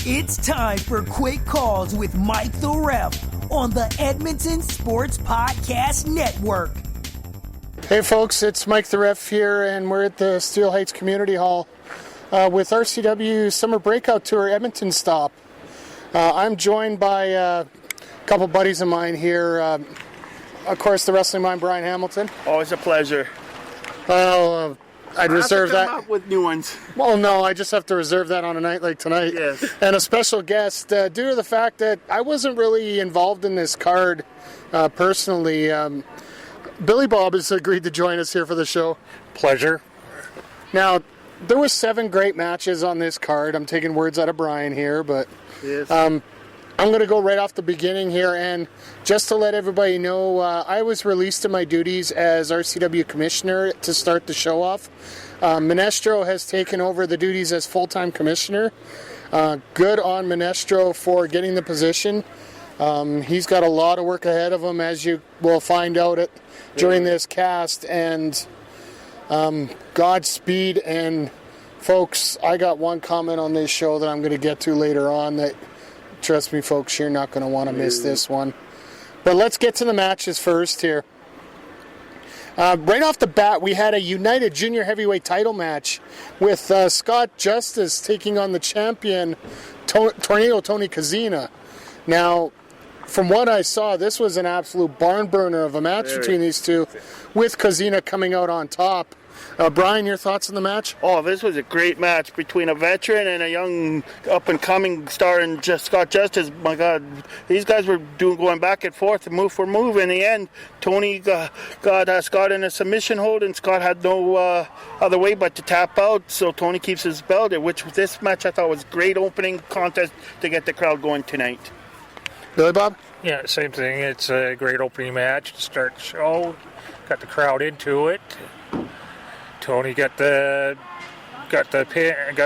It's time for Quick Calls with Mike the Ref on the Edmonton Sports Podcast Network. Hey folks, it's Mike the Ref here, and we're at the Steel Heights Community Hall with RCW Summer Breakout Tour Edmonton stop. I'm joined by a couple buddies of mine here. Of course, the wrestling mind, Brian Hamilton. Always a pleasure. Well, I'd reserve that. Come up with new ones. Well, no, I just have to reserve that on a night like tonight. Yes. And a special guest, due to the fact that I wasn't really involved in this card personally. Billy Bob has agreed to join us here for the show. Pleasure. Now, there were 7 great matches on this card. I'm taking words out of Brian here, but Yes. I'm going to go right off the beginning here, and just to let everybody know, I was released to my duties as RCW Commissioner to start the show off. Menestro has taken over the duties as full-time Commissioner. Good on Menestro for getting the position. He's got a lot of work ahead of him, as you will find out during this cast, and Godspeed. And folks, I got one comment on this show that I'm going to get to later on that, trust me folks, you're not going to want to miss this one. But let's get to the matches first here. Right off the bat, we had a United Junior Heavyweight title match with Scott Justice taking on the champion Tornado Tony Kazina. Now, from what I saw, this was an absolute barn burner of a match between these two, with Kazina coming out on top. Brian, your thoughts on the match? Oh, this was a great match between a veteran and a young up-and-coming star in Scott Justice. My God, these guys were going back and forth, move for move. In the end, Tony got Scott in a submission hold, and Scott had no other way but to tap out, so Tony keeps his belt, which this match I thought was a great opening contest to get the crowd going tonight. Billy Bob? Yeah, same thing. It's a great opening match to start the show. Got the crowd into it. Tony got the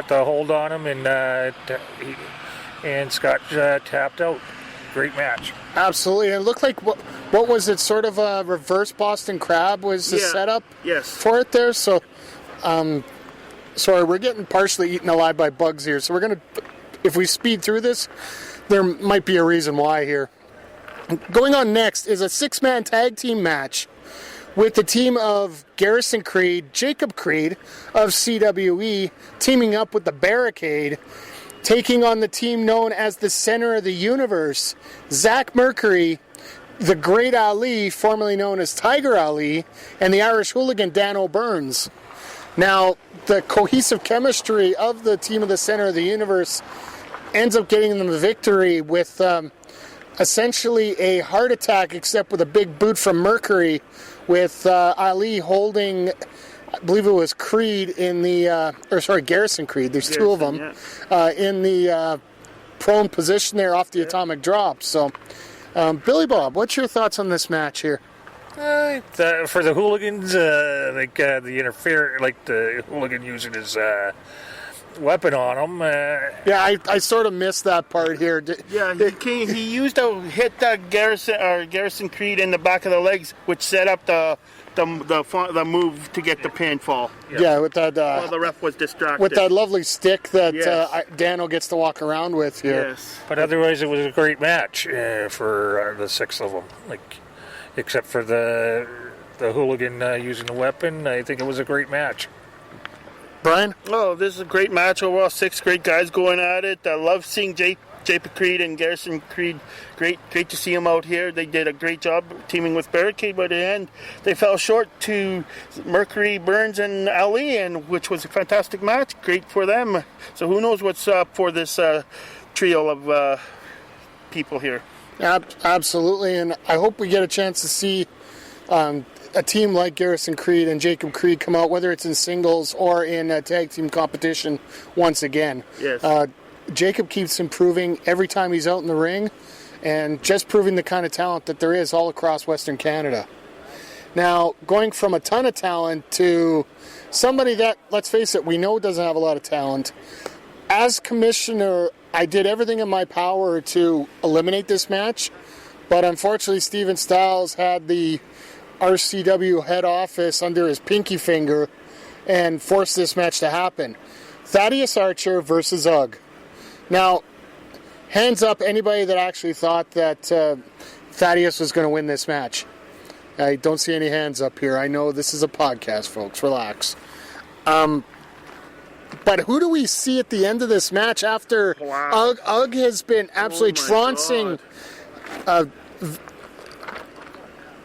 hold on him, and Scott tapped out. Great match. Absolutely. And it looked like, what was it, sort of a reverse Boston Crab was the setup for it there? So, sorry, we're getting partially eaten alive by bugs here. So we're going to, if we speed through this, there might be a reason why here. Going on next is a 6-man tag team match with the team of Garrison Creed, Jacob Creed of CWE, teaming up with the Barricade, taking on the team known as the Center of the Universe, Zach Mercury, the Great Ali, formerly known as Tiger Ali, and the Irish Hooligan Dan O'Burns. Now, the cohesive chemistry of the team of the Center of the Universe ends up getting them the victory with essentially a heart attack, except with a big boot from Mercury, with Ali holding, I believe it was Creed in the, Garrison Creed, there's two of them, in the prone position there off the atomic drop. So, Billy Bob, what's your thoughts on this match here? For the hooligans, the hooligan using his weapon on him. I sort of missed that part here. He used to hit Garrison Creed in the back of the legs, which set up the move to get the pinfall. Yeah, with that. The ref was distracted. With that lovely stick that Dano gets to walk around with here. Yes. But otherwise, it was a great match for the 6 of them. Except for the hooligan using the weapon, I think it was a great match. Brian? Oh, this is a great match overall. 6 great guys going at it. I love seeing Jacob Creed and Garrison Creed. Great to see them out here. They did a great job teaming with Barricade, but in the end, they fell short to Mercury, Burns, and Ali, which was a fantastic match. Great for them. So who knows what's up for this trio of people here. Absolutely, and I hope we get a chance to see a team like Garrison Creed and Jacob Creed come out, whether it's in singles or in a tag team competition once again. Yes. Jacob keeps improving every time he's out in the ring, and just proving the kind of talent that there is all across Western Canada. Now, going from a ton of talent to somebody that, let's face it, we know doesn't have a lot of talent. As commissioner, I did everything in my power to eliminate this match, but unfortunately Steven Stiles had the RCW head office under his pinky finger and forced this match to happen. Thaddeus Archer versus UGG. Now, hands up anybody that actually thought that Thaddeus was going to win this match. I don't see any hands up here. I know this is a podcast, folks. Relax. But who do we see at the end of this match after Ugg has been absolutely trouncing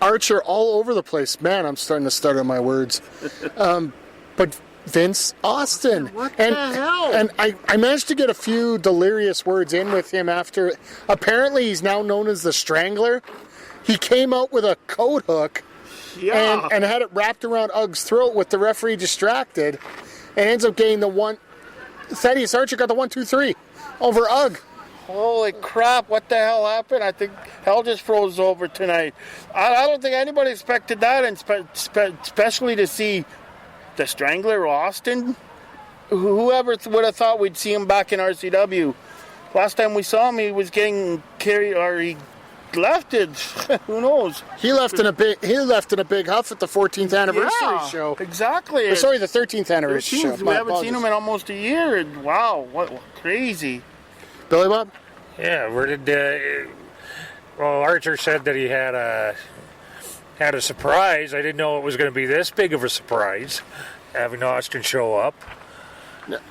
Archer all over the place? Man, I'm starting to stutter my words. But Vince Austin. What the hell? And I managed to get a few delirious words in with him after. Apparently, he's now known as the Strangler. He came out with a coat hook and had it wrapped around Ugg's throat with the referee distracted, and ends up getting the one. Thaddeus Archer got the 1-2-3 over Ugg. Holy crap, what the hell happened? I think hell just froze over tonight. I don't think anybody expected that, and especially to see the Strangler, Austin. Whoever would have thought we'd see him back in RCW? Last time we saw him, he was getting carried, or he left it. Who knows? He left in a big huff at the 14th anniversary show. Exactly. Or, sorry, the 13th anniversary show. We haven't seen him in almost a year. And wow, what crazy. Billy Bob? Yeah, where did... well, Archer said that he had a surprise. I didn't know it was going to be this big of a surprise, having Austin show up.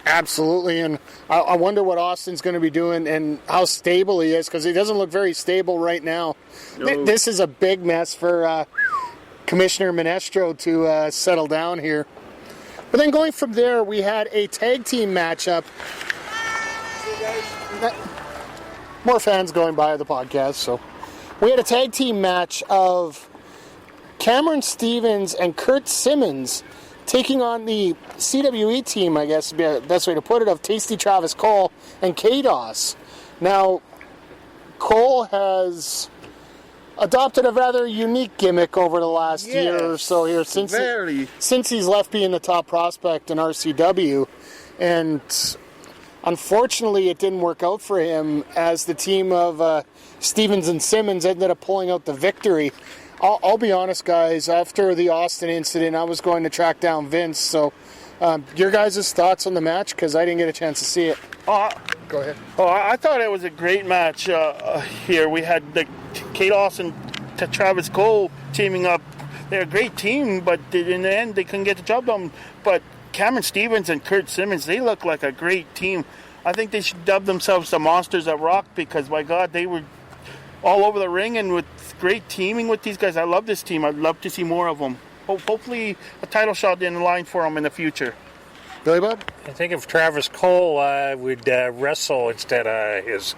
Absolutely, and I wonder what Austin's going to be doing and how stable he is, because he doesn't look very stable right now. No. This is a big mess for Commissioner Minestro to settle down here. But then going from there, we had a tag team matchup. More fans going by the podcast, so we had a tag team match of Cameron Stevens and Kurt Simmons taking on the CWE team, I guess would be the best way to put it, of Tasty Travis Cole and K-Doss. Now, Cole has adopted a rather unique gimmick over the last year or so here since he's left being the top prospect in RCW. And unfortunately, it didn't work out for him, as the team of Stevens and Simmons ended up pulling out the victory. I'll be honest, guys, after the Austin incident, I was going to track down Vince. So your guys' thoughts on the match, because I didn't get a chance to see it. Go ahead. I thought it was a great match here. We had the K-Doss and Travis Cole teaming up. They're a great team, but in the end, they couldn't get the job done. But Cameron Stevens and Kurt Simmons, they look like a great team. I think they should dub themselves the Monsters at Rock, because, my God, they were all over the ring and with great teaming with these guys. I love this team. I'd love to see more of them. Hopefully a title shot in the line for them in the future. Billy Bob? I think if Travis Cole would wrestle instead of his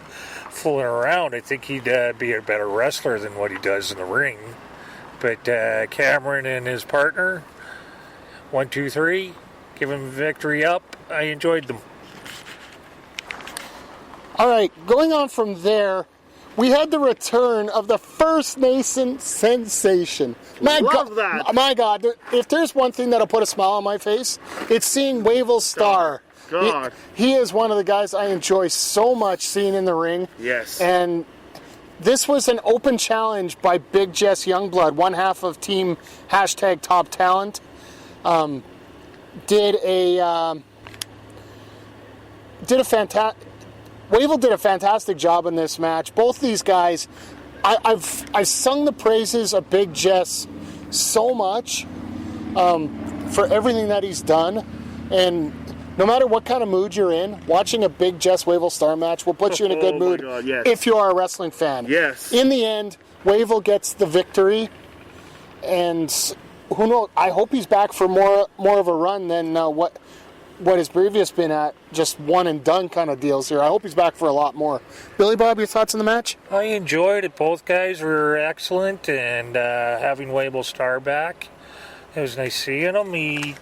fooling around, I think he'd be a better wrestler than what he does in the ring. But Cameron and his partner, 1, 2, 3, give him victory up. I enjoyed them. All right, going on from there, we had the return of the First Nation sensation. My God, if there's one thing that'll put a smile on my face, it's seeing Wavell Star. God. He is one of the guys I enjoy so much seeing in the ring. Yes. And this was an open challenge by Big Jess Youngblood, one half of Team #TopTalent. Wavell did a fantastic job in this match. Both these guys, I've sung the praises of Big Jess so much for everything that he's done, and no matter what kind of mood you're in, watching a Big Jess Wavell Star match will put you in a good mood. God, yes. If you are a wrestling fan. Yes. In the end, Wavell gets the victory, and who knows? I hope he's back for more of a run than what his previous been at, just one and done kind of deals here. I hope he's back for a lot more. Billy Bob, your thoughts on the match? I enjoyed it. Both guys were excellent, and having Wavell Star back, it was nice seeing him.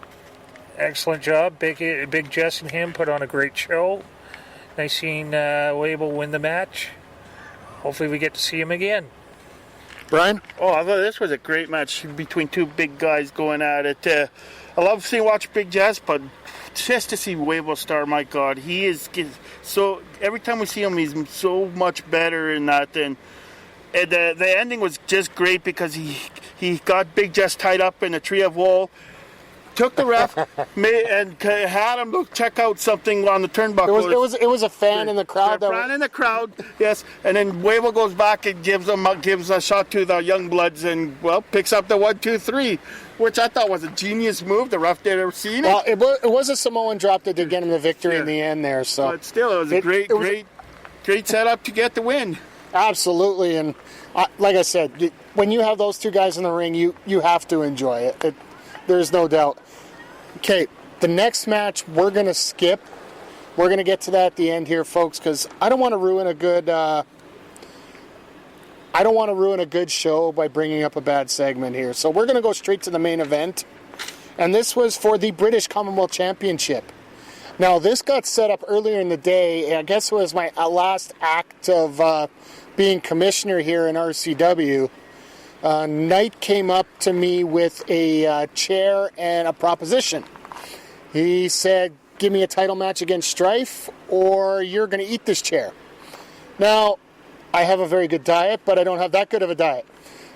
Excellent job. Big Jess and him put on a great show. Nice seeing Wavell win the match. Hopefully we get to see him again. Brian? I thought this was a great match between two big guys going at it. I love watch Big Jess, but just to see Wavell Star, my God, he is so. Every time we see him, he's so much better in that. And the ending was just great, because he got Big Jess tied up in a tree of wool, took the ref and had him look check out something on the turnbuckle. It was a fan in the crowd. In the crowd, yes. And then Wavell goes back and gives a shot to the young bloods and picks up the 1, 2, 3, which I thought was a genius move. The ref did ever seen it. Well, it was a Samoan drop that did get him the victory in the end there. So, but still, it was a great setup to get the win. Absolutely, and like I said, when you have those two guys in the ring, you have to enjoy it. There's no doubt. Okay, the next match we're going to skip. We're going to get to that at the end here, folks, because I don't want to ruin a good show by bringing up a bad segment here. So we're going to go straight to the main event, and this was for the British Commonwealth Championship. Now, this got set up earlier in the day. I guess it was my last act of being commissioner here in RCW. Knight came up to me with a chair and a proposition. He said, give me a title match against Strife, or you're going to eat this chair. Now, I have a very good diet, but I don't have that good of a diet.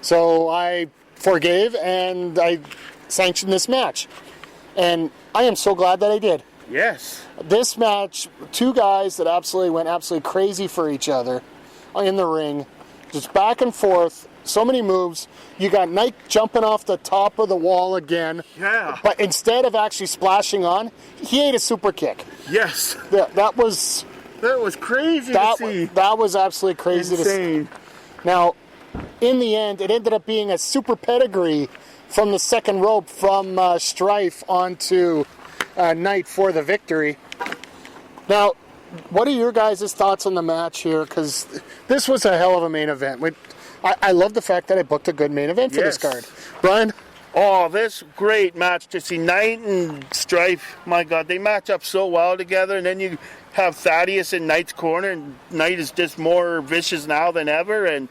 So I forgave, and I sanctioned this match. And I am so glad that I did. Yes. This match, two guys that went absolutely crazy for each other in the ring, just back and forth, so many moves. You got Knight jumping off the top of the wall again. Yeah. But instead of actually splashing on, he ate a super kick. Yes. That was crazy to see. That was absolutely crazy to see. Now, in the end, it ended up being a super pedigree from the second rope from Strife onto Knight for the victory. Now, what are your guys' thoughts on the match here? Because this was a hell of a main event. I love the fact that I booked a good main event for this card. Brian? Oh, this great match to see Knight and Strife. My God, they match up so well together. And then you have Thaddeus in Knight's corner, and Knight is just more vicious now than ever. And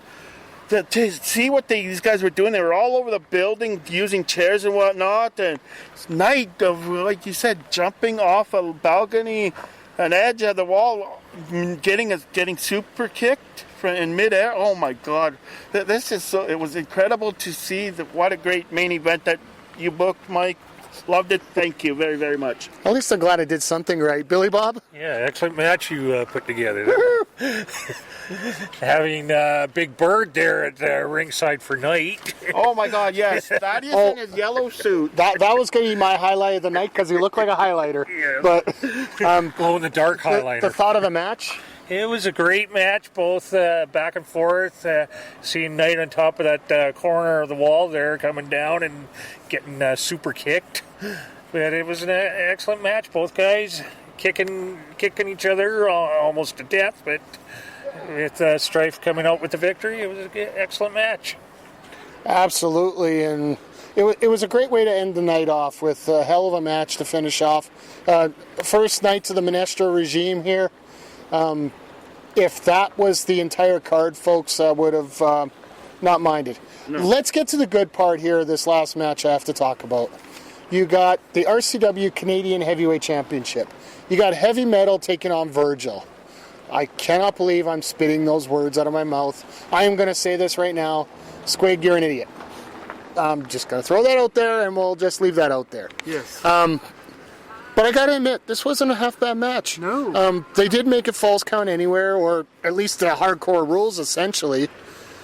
to see what these guys were doing, they were all over the building using chairs and whatnot. And Knight, like you said, jumping off a balcony, an edge of the wall, getting super kicked in midair. Oh my God, this is so. It was incredible to see. What a great main event that you booked, Mike. Loved it. Thank you very, very much. At least I'm glad I did something right. Billy Bob? Yeah, excellent match you put together. Having Big Bird there at ringside for Knight. Oh my God, yes. Thaddeus in his yellow suit. That was going to be my highlight of the night because he looked like a highlighter. Yeah. But glow in the dark highlighter. The thought of the match? It was a great match, both back and forth. Seeing Knight on top of that corner of the wall there, coming down and getting super kicked. But it was an excellent match. Both guys kicking each other almost to death. But with Strife coming out with the victory, it was an excellent match. Absolutely, and it was a great way to end the night off with a hell of a match to finish off. First night to the Minestra regime here. If that was the entire card, folks, I would have not minded. No. Let's get to the good part here, this last match I have to talk about. You got the RCW Canadian Heavyweight Championship. You got Heavy Metal taking on Virgil. I cannot believe I'm spitting those words out of my mouth. I am going to say this right now. Squig, you're an idiot. I'm just going to throw that out there, and we'll just leave that out there. Yes. But I got to admit, this wasn't a half-bad match. No. They did make it Falls Count Anywhere, or at least the hardcore rules, essentially.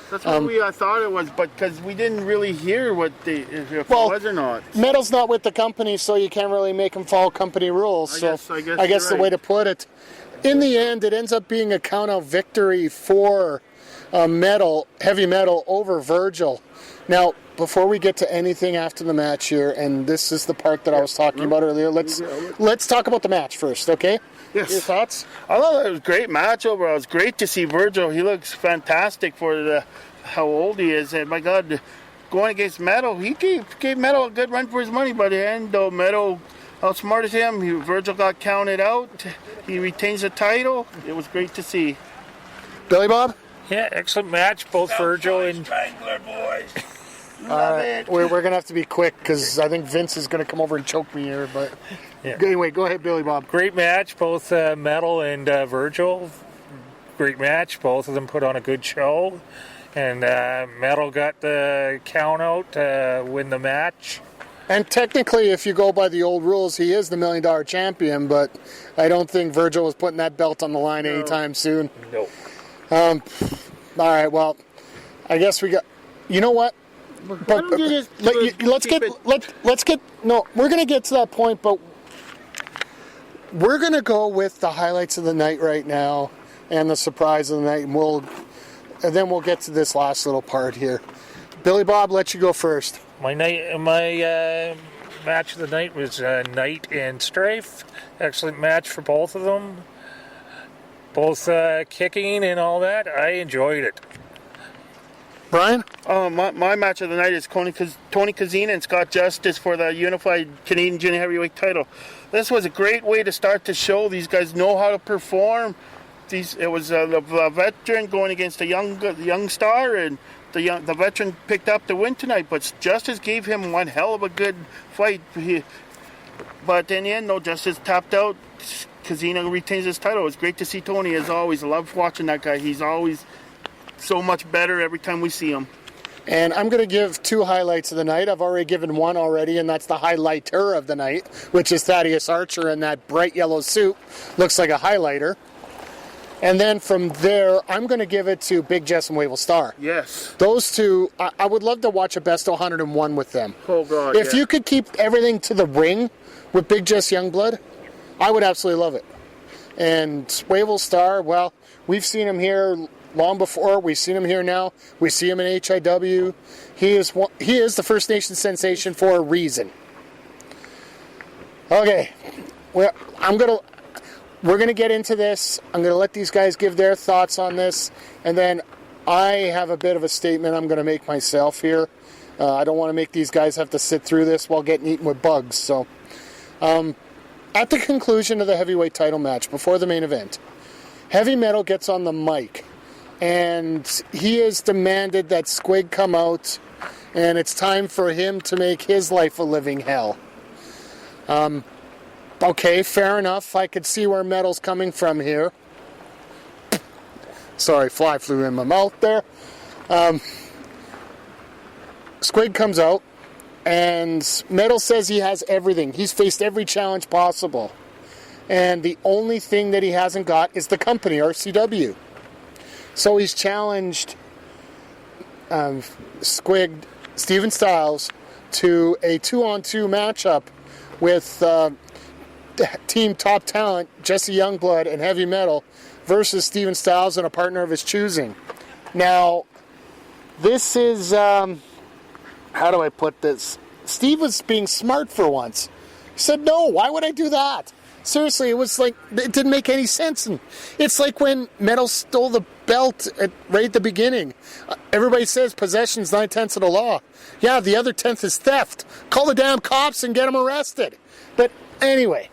That's what I thought it was, but because we didn't really hear if it was or not. Metal's not with the company, so you can't really make them follow company rules. I guess the way to put it. In the end, it ends up being a count-out victory for Heavy Metal over Virgil. Now, before we get to anything after the match here, and this is the part that I was talking about earlier, let's talk about the match first, okay? Yes. Your thoughts? I thought it was a great match overall. It was great to see Virgil. He looks fantastic for how old he is. And my God, going against Metal, he gave Metal a good run for his money. By the end, though, Metal outsmarted him. Virgil got counted out. He retains the title. It was great to see. Billy Bob? Yeah, excellent match. Both Virgil and Strangler, boys. We're going to have to be quick because I think Vince is going to come over and choke me here. But anyway, go ahead, Billy Bob. Great match, both Metal and Virgil. Great match. Both of them put on a good show. And Metal got the count out to win the match. And technically, if you go by the old rules, he is the $1 million champion, but I don't think Virgil was putting that belt on the line anytime soon. No. All right, well, I guess we got... You know what? But, let's get... No, we're going to get to that point, but we're going to go with the highlights of the night right now and the surprise of the night, and then we'll get to this last little part here. Billy Bob, let you go first. My match of the night was Knight and Strafe. Excellent match for both of them. Both kicking and all that. I enjoyed it. Brian? My match of the night is Tony Kazina and Scott Justice for the Unified Canadian Junior Heavyweight title. This was a great way to start the show. These guys know how to perform. It was a veteran going against a young star, and the veteran picked up the win tonight. But Justice gave him one hell of a good fight. But in the end, no, Justice tapped out. Kazina retains his title. It was great to see Tony, as always. I love watching that guy. He's always so much better every time we see him. And I'm going to give two highlights of the night. I've already given one already, and that's the highlighter of the night, which is Thaddeus Archer in that bright yellow suit. Looks like a highlighter. And then from there, I'm going to give it to Big Jess and Wavell Star. Yes. Those two, I would love to watch a best 101 with them. Oh, God, If you could keep everything to the ring with Big Jess Youngblood, I would absolutely love it. And Wavell Star, well, we've seen him here long before. We've seen him here now. We see him in HIW. He is the First Nation sensation for a reason. Okay. Well, we're going to get into this. I'm going to let these guys give their thoughts on this. And then I have a bit of a statement I'm going to make myself here. I don't want to make these guys have to sit through this while getting eaten with bugs. So, at the conclusion of the heavyweight title match, before the main event, Heavy Metal gets on the mic. And he has demanded that Squig come out. And it's time for him to make his life a living hell. Okay, fair enough. I could see where Metal's coming from here. Sorry, fly flew in my mouth there. Squig comes out, and Metal says he has everything. He's faced every challenge possible. And the only thing that he hasn't got is the company, RCW. So he's challenged Squig, Steven Styles, to a 2-on-2 matchup with team top talent, Jesse Youngblood and Heavy Metal, versus Steven Styles and a partner of his choosing. Now, this is, how do I put this? Steve was being smart for once. He said, no, why would I do that? Seriously, it was like, it didn't make any sense. And it's like when Metal stole the belt right at the beginning. Everybody says possession's 9/10 of the law. Yeah, the other 10th is theft. Call the damn cops and get them arrested. But anyway,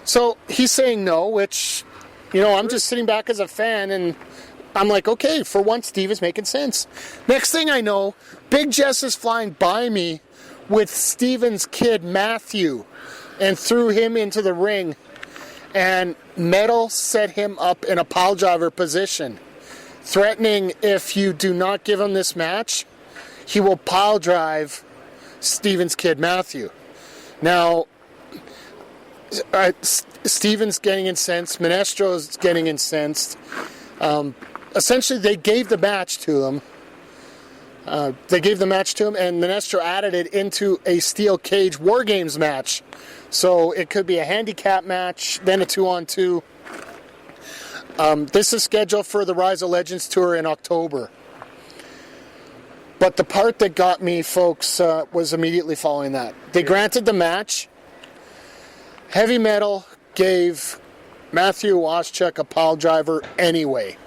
so he's saying no, which, I'm just sitting back as a fan, and I'm like, okay, for once Steve is making sense. Next thing I know, Big Jess is flying by me with Steven's kid, Matthew, and threw him into the ring. And Metal set him up in a pile driver position, threatening if you do not give him this match, he will pile drive Steven's kid, Matthew. Now, Steven's getting incensed. Minestro's getting incensed. Essentially, they gave the match to him. And Minestro added it into a steel cage War Games match. So it could be a handicap match, then a 2-on-2. This is scheduled for the Rise of Legends tour in October. But the part that got me, folks, was immediately following that. They granted the match. Heavy Metal gave Matthew Waschuk a pile driver anyway,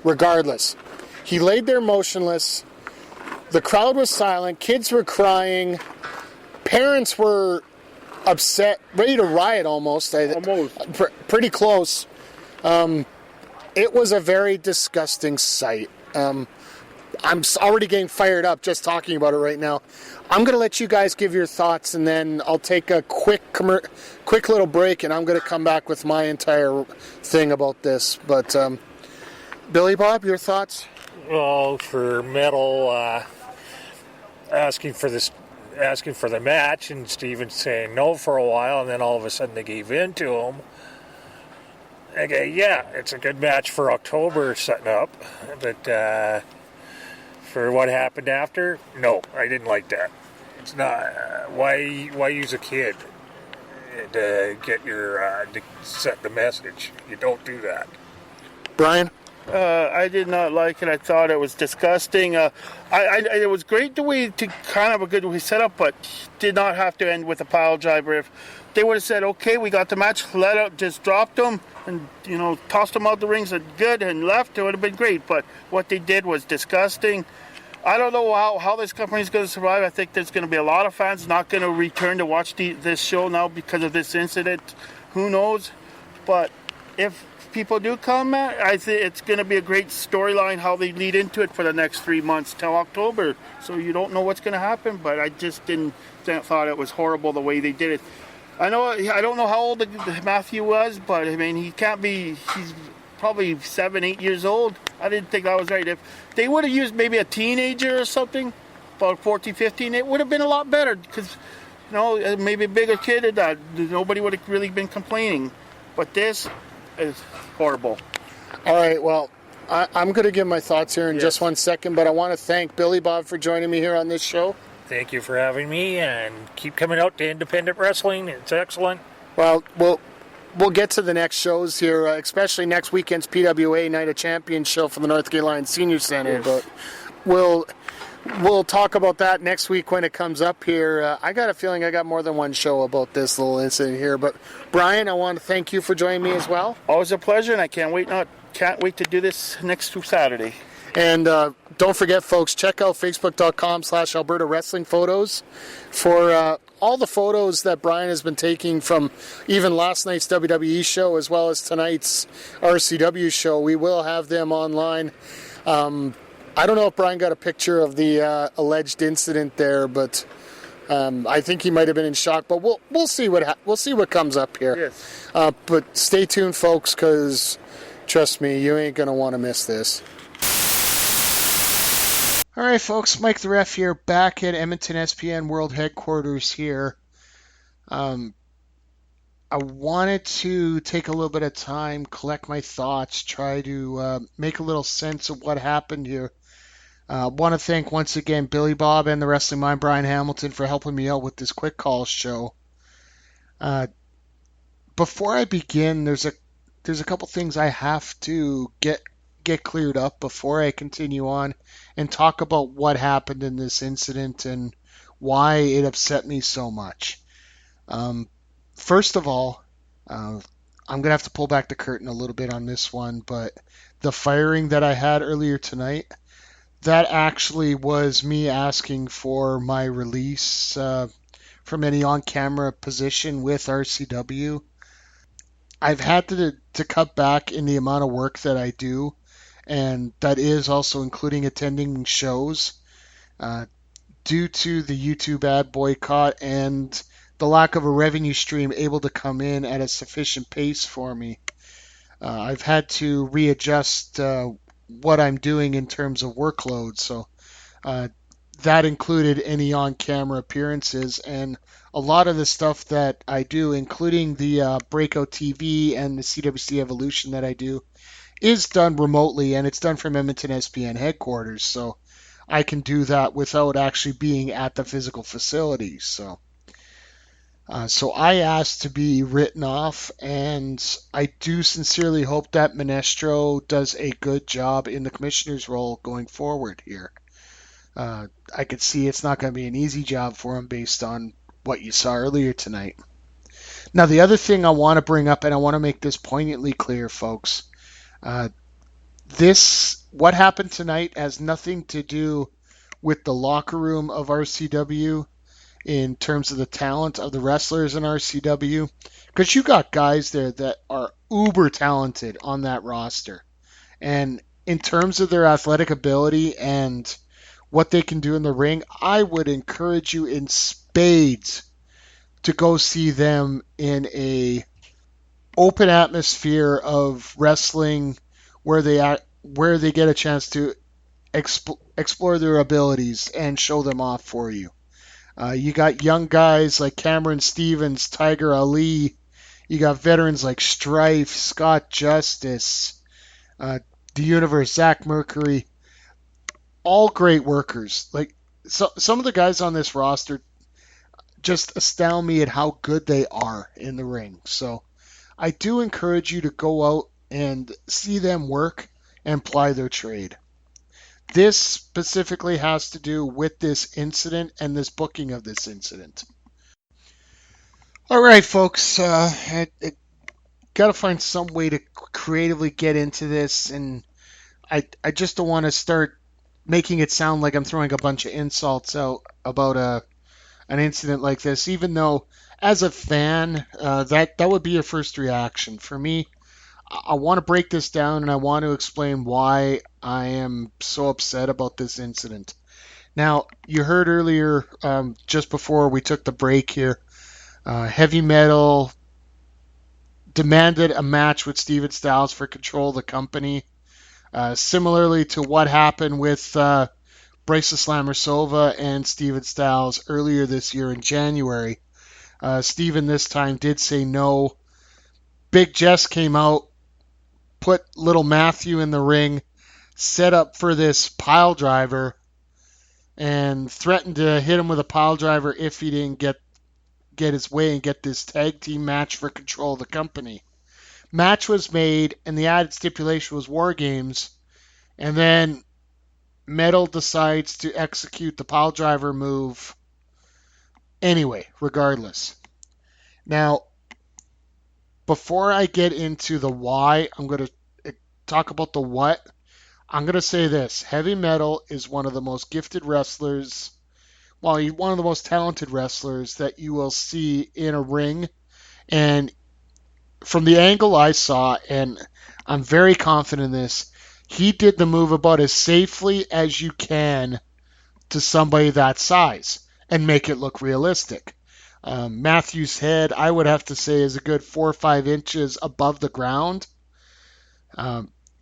regardless. He laid there motionless. The crowd was silent. Kids were crying. Parents were upset, ready to riot almost. Pretty close. It was a very disgusting sight. I'm already getting fired up just talking about it right now. I'm going to let you guys give your thoughts, and then I'll take a quick little break, and I'm going to come back with my entire thing about this. But, Billy Bob, your thoughts? Well, for Metal asking for this asking for the match, and Steven saying no for a while, and then all of a sudden they gave in to him. Okay, yeah, it's a good match for October setting up, but for what happened after, no, I didn't like that. It's not. Why use a kid to get your to set the message? You don't do that. Brian? I did not like it. I thought it was disgusting. It was great the way to kind of a good way set up, but did not have to end with a pile driver. If they would have said, "Okay, we got the match, let out, just dropped them and tossed them out the rings and good and left," it would have been great. But what they did was disgusting. I don't know how this company is going to survive. I think there's going to be a lot of fans not going to return to watch this show now because of this incident. Who knows? But if people do come, I think it's going to be a great storyline how they lead into it for the next 3 months till October. So you don't know what's going to happen, but I just thought it was horrible the way they did it. I don't know how old Matthew was, but I mean, he's probably 7, 8 years old. I didn't think that was right. If they would have used maybe a teenager or something, about 14, 15, it would have been a lot better because, maybe a bigger kid and that nobody would have really been complaining. But this is horrible. All right, well, I'm going to give my thoughts here in just 1 second, but I want to thank Billy Bob for joining me here on this show. Thank you for having me, and keep coming out to independent wrestling. It's excellent. Well, we'll get to the next shows here, especially next weekend's PWA Night of Champions show from the Northgate Lions Senior Center. But we'll talk about that next week when it comes up here. I got a feeling I got more than one show about this little incident here. But Brian, I want to thank you for joining me as well. Always a pleasure, and I can't wait to do this next Saturday. And don't forget, folks, check out Facebook.com/Alberta Wrestling Photos for all the photos that Brian has been taking from even last night's WWE show as well as tonight's RCW show. We will have them online. I don't know if Brian got a picture of the alleged incident there, but I think he might have been in shock. But we'll see what comes up here. Yes. But stay tuned, folks, because trust me, you ain't gonna want to miss this. All right, folks, Mike the Ref here, back at Edmonton SPN World Headquarters here. I wanted to take a little bit of time, collect my thoughts, try to make a little sense of what happened here. I want to thank once again Billy Bob and the Wrestling Mind Brian Hamilton for helping me out with this quick call show. Before I begin, there's a couple things I have to get cleared up before I continue on and talk about what happened in this incident and why it upset me so much. First of all, I'm going to have to pull back the curtain a little bit on this one, but the firing that I had earlier tonight, that actually was me asking for my release from any on-camera position with RCW. I've had to cut back in the amount of work that I do, and that is also including attending shows due to the YouTube ad boycott and the lack of a revenue stream able to come in at a sufficient pace for me. I've had to readjust what I'm doing in terms of workload, so that included any on-camera appearances, and a lot of the stuff that I do, including the Breakout TV and the CWC Evolution that I do, is done remotely, and it's done from Edmonton SPN headquarters, so I can do that without actually being at the physical facility. So I asked to be written off, and I do sincerely hope that Menestro does a good job in the commissioner's role going forward here. I could see it's not going to be an easy job for him based on what you saw earlier tonight. Now, the other thing I want to bring up, and I want to make this poignantly clear, folks, what happened tonight has nothing to do with the locker room of RCW in terms of the talent of the wrestlers in RCW, because you got guys there that are uber talented on that roster, and in terms of their athletic ability and what they can do in the ring, I would encourage you in spades to go see them in a open atmosphere of wrestling where they get a chance to explore their abilities and show them off for you. You got young guys like Cameron Stevens, Tiger Ali. You got veterans like Strife, Scott Justice, uh, the Universe, Zach Mercury. All great workers. Like some of the guys on this roster just astound me at how good they are in the ring. So I do encourage you to go out and see them work and ply their trade. This specifically has to do with this incident and this booking of this incident. All right, folks. I got to find some way to creatively get into this, and I just don't want to start making it sound like I'm throwing a bunch of insults out about an incident like this, even though as a fan, that would be your first reaction. For me, I want to break this down and I want to explain why I am so upset about this incident. Now, you heard earlier, just before we took the break here, Heavy Metal demanded a match with Steven Styles for control of the company. Similarly to what happened with Bryce Slammersova and Steven Styles earlier this year in January. Steven this time did say no. Big Jess came out, put little Matthew in the ring, set up for this pile driver, and threatened to hit him with a pile driver if he didn't get his way and get this tag team match for control of the company. Match was made, and the added stipulation was War Games, and then Metal decides to execute the pile driver move anyway, regardless. Now, before I get into the why, I'm going to talk about the what. I'm going to say this. Heavy Metal is one of the most gifted wrestlers, well, he's one of the most talented wrestlers that you will see in a ring. And from the angle I saw, and I'm very confident in this, he did the move about as safely as you can to somebody that size and make it look realistic. Matthew's head, I would have to say, is a good 4 or 5 inches above the ground.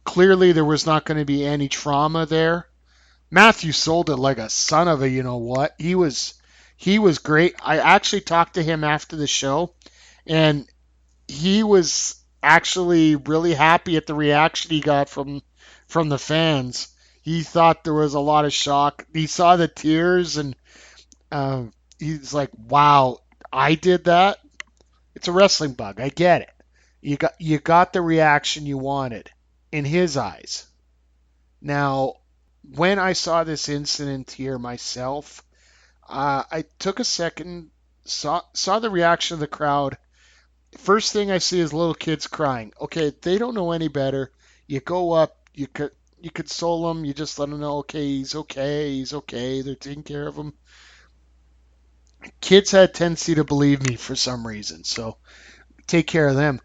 Clearly, there was not going to be any trauma there. Matthew sold it like a son of a you-know-what. He was great. I actually talked to him after the show, and he was actually really happy at the reaction he got from the fans. He thought there was a lot of shock. He saw the tears, and he's like, wow, I did that? It's a wrestling bug. I get it. You got the reaction you wanted in his eyes. Now, when I saw this incident here myself, I took a second, saw the reaction of the crowd. First thing I see is little kids crying. Okay, they don't know any better. You go up, you console them, you just let them know, okay, he's okay, they're taking care of him. Kids had a tendency to believe me for some reason, so take care of them.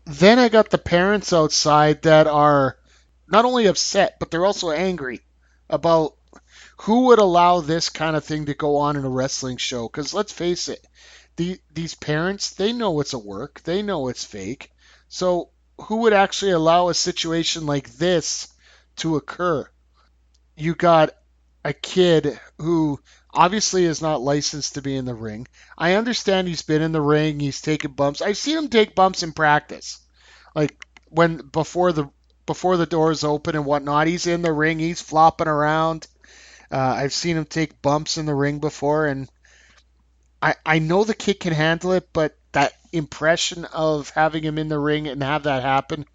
Then I got the parents outside that are not only upset, but they're also angry about who would allow this kind of thing to go on in a wrestling show. Because let's face it, these parents, they know it's a work. They know it's fake. So who would actually allow a situation like this to occur? You got a kid who obviously is not licensed to be in the ring. I understand he's been in the ring. He's taken bumps. I've seen him take bumps in practice. Like before the doors open and whatnot, he's in the ring. He's flopping around. I've seen him take bumps in the ring before, and I know the kid can handle it, but that impression of having him in the ring and have that happen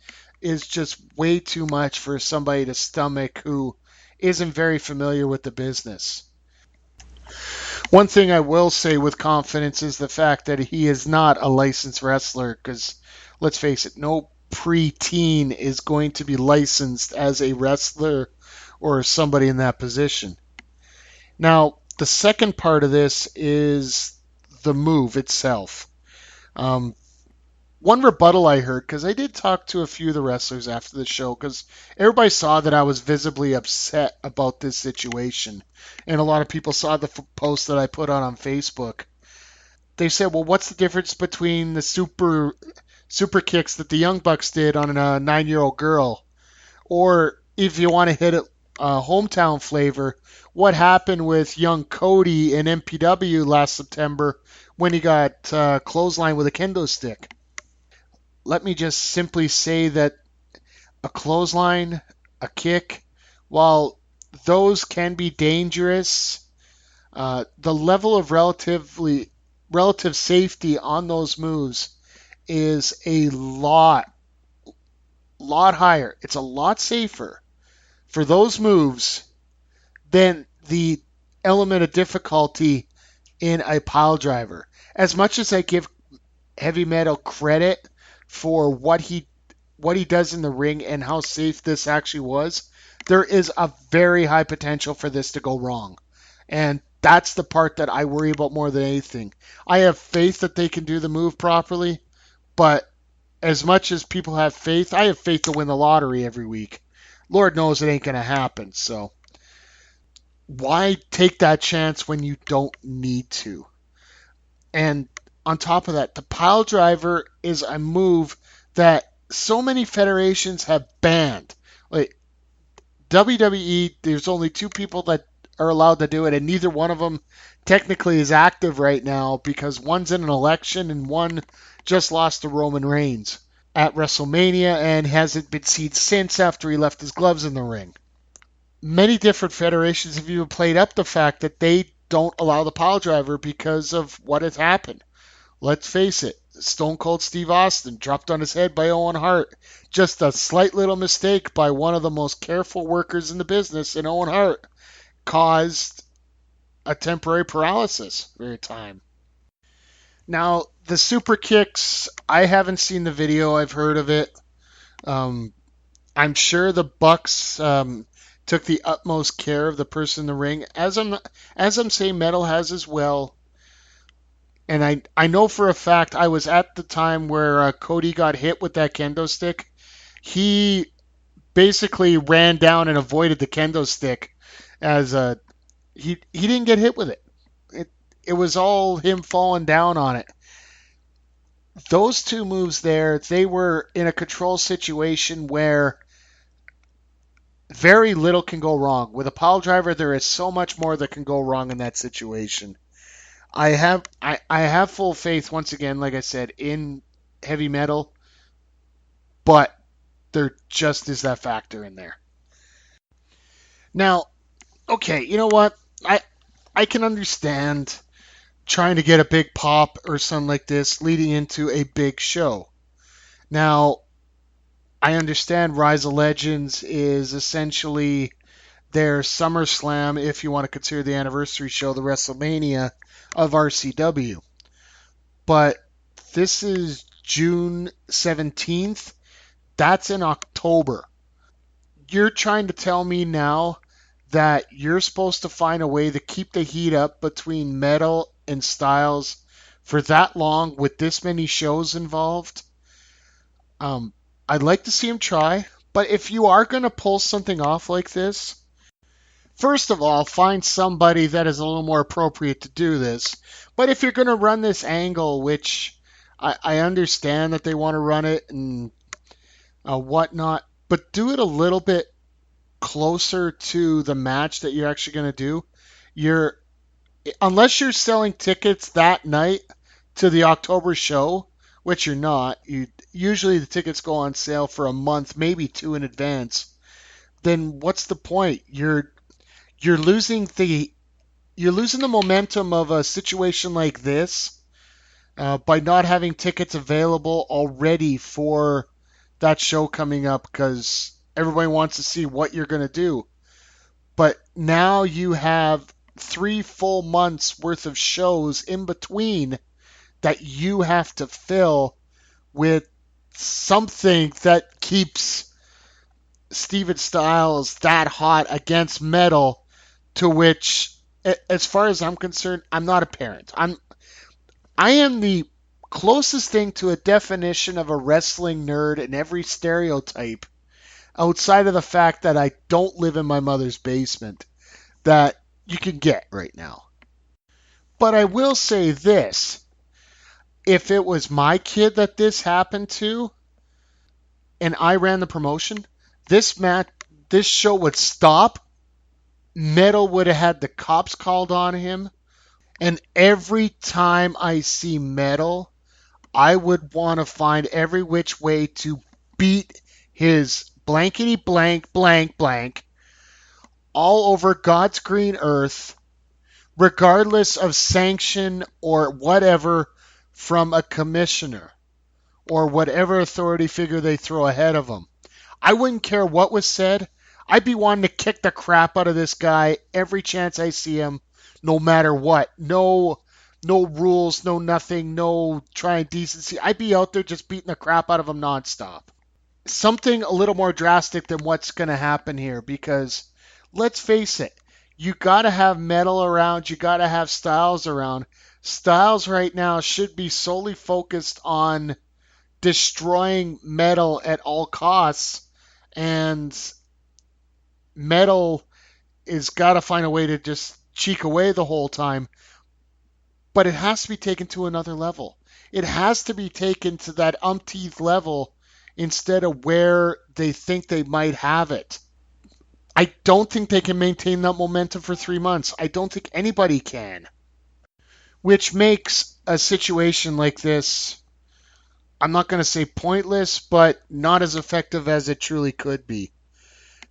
is just way too much for somebody to stomach who isn't very familiar with the business. One thing I will say with confidence is the fact that he is not a licensed wrestler, because let's face it, no preteen is going to be licensed as a wrestler or somebody in that position. Now, the second part of this is the move itself. One rebuttal I heard, because I did talk to a few of the wrestlers after the show, because everybody saw that I was visibly upset about this situation. And a lot of people saw the post that I put on Facebook. They said, well, what's the difference between the super kicks that the Young Bucks did on a 9-year-old girl? Or if you want to hit it hometown flavor, what happened with young Cody in MPW last September when he got clotheslined with a kendo stick. Let me just simply say that a clothesline, a kick, while those can be dangerous, the level of relative safety on those moves is a lot higher. It's a lot safer for those moves than the element of difficulty in a pile driver. As much as I give Heavy Metal credit for what he does in the ring and how safe this actually was, there is a very high potential for this to go wrong. And that's the part that I worry about more than anything. I have faith that they can do the move properly, but as much as people have faith, I have faith to win the lottery every week. Lord knows it ain't going to happen, so why take that chance when you don't need to? And on top of that, the pile driver is a move that so many federations have banned. Like WWE, there's only 2 people that are allowed to do it, and neither one of them technically is active right now because one's in an election and one just lost to Roman Reigns at WrestleMania and hasn't been seen since after he left his gloves in the ring. Many different federations have even played up the fact that they don't allow the pile driver because of what has happened. Let's face it, Stone Cold Steve Austin dropped on his head by Owen Hart. Just a slight little mistake by one of the most careful workers in the business in Owen Hart caused a temporary paralysis for a time. Now, the super kicks, I haven't seen the video. I've heard of it. I'm sure the Bucks took the utmost care of the person in the ring, as I'm saying Metal has as well. And I know for a fact I was at the time where Cody got hit with that kendo stick. He basically ran down and avoided the kendo stick as he didn't get hit with it. It was all him falling down on it. Those 2 moves there, they were in a control situation where very little can go wrong. With a pile driver, there is so much more that can go wrong in that situation. I have full faith, once again, like I said, in Heavy Metal, but there just is that factor in there. Now, okay, you know what? I can understand trying to get a big pop or something like this leading into a big show. Now, I understand Rise of Legends is essentially their SummerSlam, if you want to consider the anniversary show, the WrestleMania of RCW. But this is June 17th. That's in October. You're trying to tell me now that you're supposed to find a way to keep the heat up between Metal and Styles for that long with this many shows involved? I'd like to see him try, but if you are going to pull something off like this, first of all, find somebody that is a little more appropriate to do this. But if you're going to run this angle, which I understand that they want to run it and whatnot, but do it a little bit closer to the match that you're actually going to do. Unless you're selling tickets that night to the October show, which you're not, usually the tickets go on sale for a month, maybe 2 in advance. Then what's the point? You're losing the momentum of a situation like this by not having tickets available already for that show coming up because everybody wants to see what you're going to do. But now you have 3 full months worth of shows in between that you have to fill with something that keeps Steven Styles that hot against Metal, to which, as far as I'm concerned, I'm not a parent. I am the closest thing to a definition of a wrestling nerd in every stereotype, outside of the fact that I don't live in my mother's basement, that you can get right now. But I will say this. If it was my kid that this happened to, and I ran the promotion, this show would stop Metal would have had the cops called on him. And every time I see Metal, I would want to find every which way to beat his blankety blank blank blank all over God's green earth, regardless of sanction or whatever from a commissioner or whatever authority figure they throw ahead of him. I wouldn't care what was said. I'd be wanting to kick the crap out of this guy every chance I see him, no matter what. No rules, no nothing, no trying decency. I'd be out there just beating the crap out of him nonstop. Something a little more drastic than what's going to happen here, because let's face it, you got to have Metal around, you got to have Styles around. Styles right now should be solely focused on destroying Metal at all costs, and Metal is got to find a way to just cheek away the whole time. But it has to be taken to another level. It has to be taken to that umpteenth level instead of where they think they might have it. I don't think they can maintain that momentum for 3 months. I don't think anybody can. Which makes a situation like this, I'm not going to say pointless, but not as effective as it truly could be.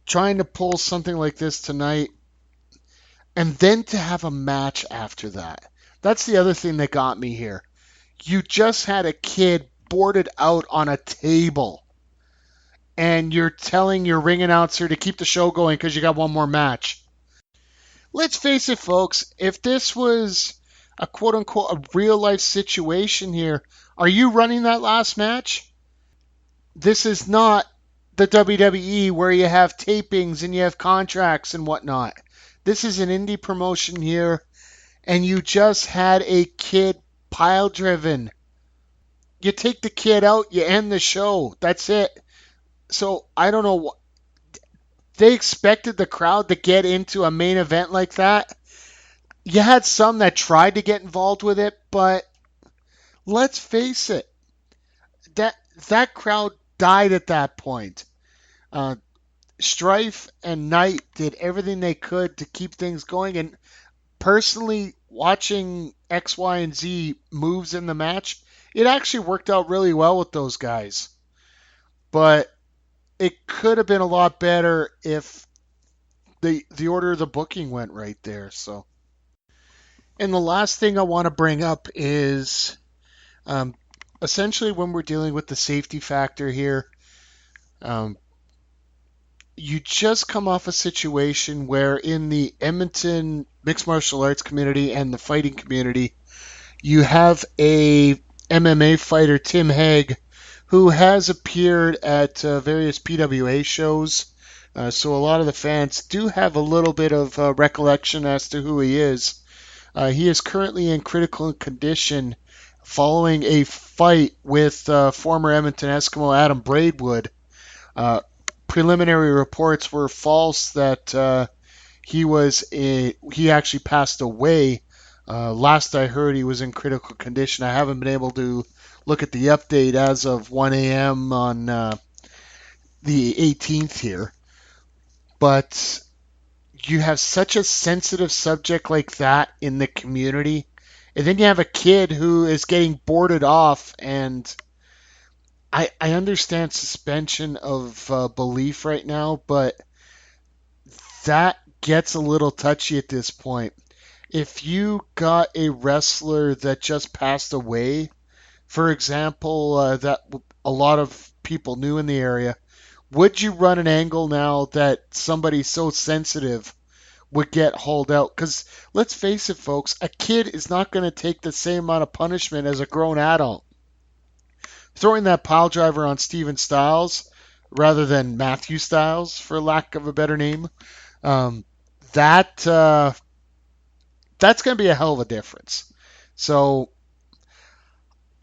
Trying to pull something like this tonight, and then to have a match after that. That's the other thing that got me here. You just had a kid boarded out on a table, and you're telling your ring announcer to keep the show going because you got one more match. Let's face it, folks, if this was a quote-unquote a real-life situation here, are you running that last match? This is not the WWE where you have tapings and you have contracts and whatnot. This is an indie promotion here, and you just had a kid pile driven. You take the kid out, you end the show. That's it. So I don't know what they expected the crowd to get into a main event like that. You had some that tried to get involved with it, but let's face it, that crowd died at that point. Strife and Knight did everything they could to keep things going, and personally, watching X, Y, and Z moves in the match, it actually worked out really well with those guys. But it could have been a lot better if the order of the booking went right there. So, and the last thing I want to bring up is essentially when we're dealing with the safety factor here, you just come off a situation where in the Edmonton mixed martial arts community and the fighting community, you have a MMA fighter, Tim Hague, who has appeared at various PWA shows. So a lot of the fans do have a little bit of recollection as to who he is. He is currently in critical condition following a fight with former Edmonton Eskimo Adam Braidwood. Preliminary reports were false that he actually passed away. Last I heard, he was in critical condition. I haven't been able to look at the update as of 1 a.m. on the 18th here. But you have such a sensitive subject like that in the community, and then you have a kid who is getting boarded off, and I understand suspension of belief right now, but that gets a little touchy at this point. If you got a wrestler that just passed away, for example, that a lot of people knew in the area, would you run an angle now that somebody so sensitive would get hauled out? Because let's face it, folks, a kid is not going to take the same amount of punishment as a grown adult. Throwing that pile driver on Steven Styles rather than Matthew Styles, for lack of a better name, that's going to be a hell of a difference. So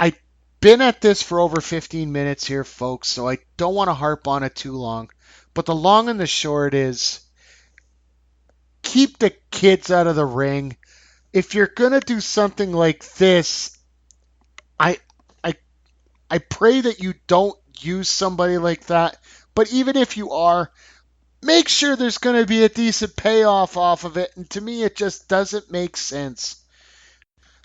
I've been at this for over 15 minutes here, folks, so I don't want to harp on it too long. But the long and the short is, keep the kids out of the ring. If you're going to do something like this, I pray that you don't use somebody like that. But even if you are, make sure there's going to be a decent payoff off of it. And to me, it just doesn't make sense.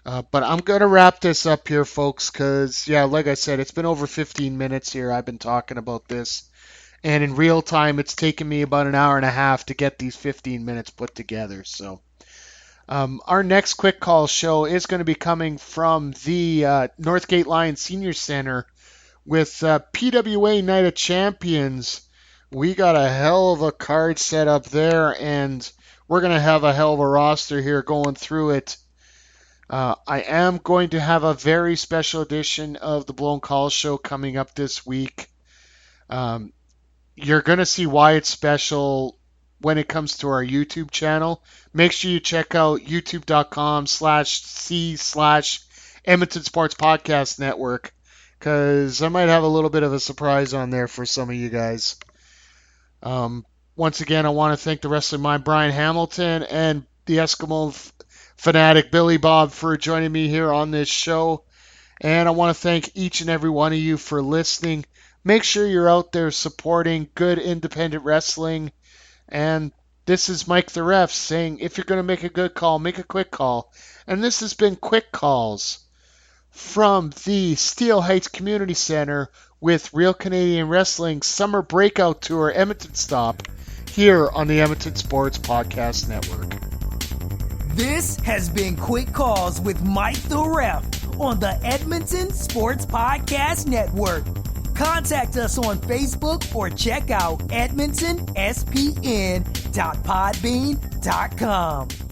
But I'm going to wrap this up here, folks, because, yeah, like I said, it's been over 15 minutes here. I've been talking about this. And in real time, it's taken me about an hour and a half to get these 15 minutes put together. So our next quick call show is going to be coming from the Northgate Lions Senior Center with PWA Night of Champions. We got a hell of a card set up there, and we're going to have a hell of a roster here going through it. I am going to have a very special edition of the Blown Call Show coming up this week. You're going to see why it's special when it comes to our YouTube channel. Make sure you check out youtube.com/C/Edmonton Sports Podcast Network, because I might have a little bit of a surprise on there for some of you guys. Once again, I want to thank the Wrestling Mind, Brian Hamilton, and the Eskimo fanatic Billy Bob for joining me here on this show. And I want to thank each and every one of you for listening. Make sure you're out there supporting good independent wrestling. And this is Mike the Ref saying, if you're going to make a good call, make a quick call. And this has been Quick Calls from the Steel Heights Community Center with Real Canadian Wrestling Summer Breakout Tour Edmonton Stop here on the Edmonton Sports Podcast Network. This has been Quick Calls with Mike the Ref on the Edmonton Sports Podcast Network. Contact us on Facebook or check out edmontonspn.podbean.com.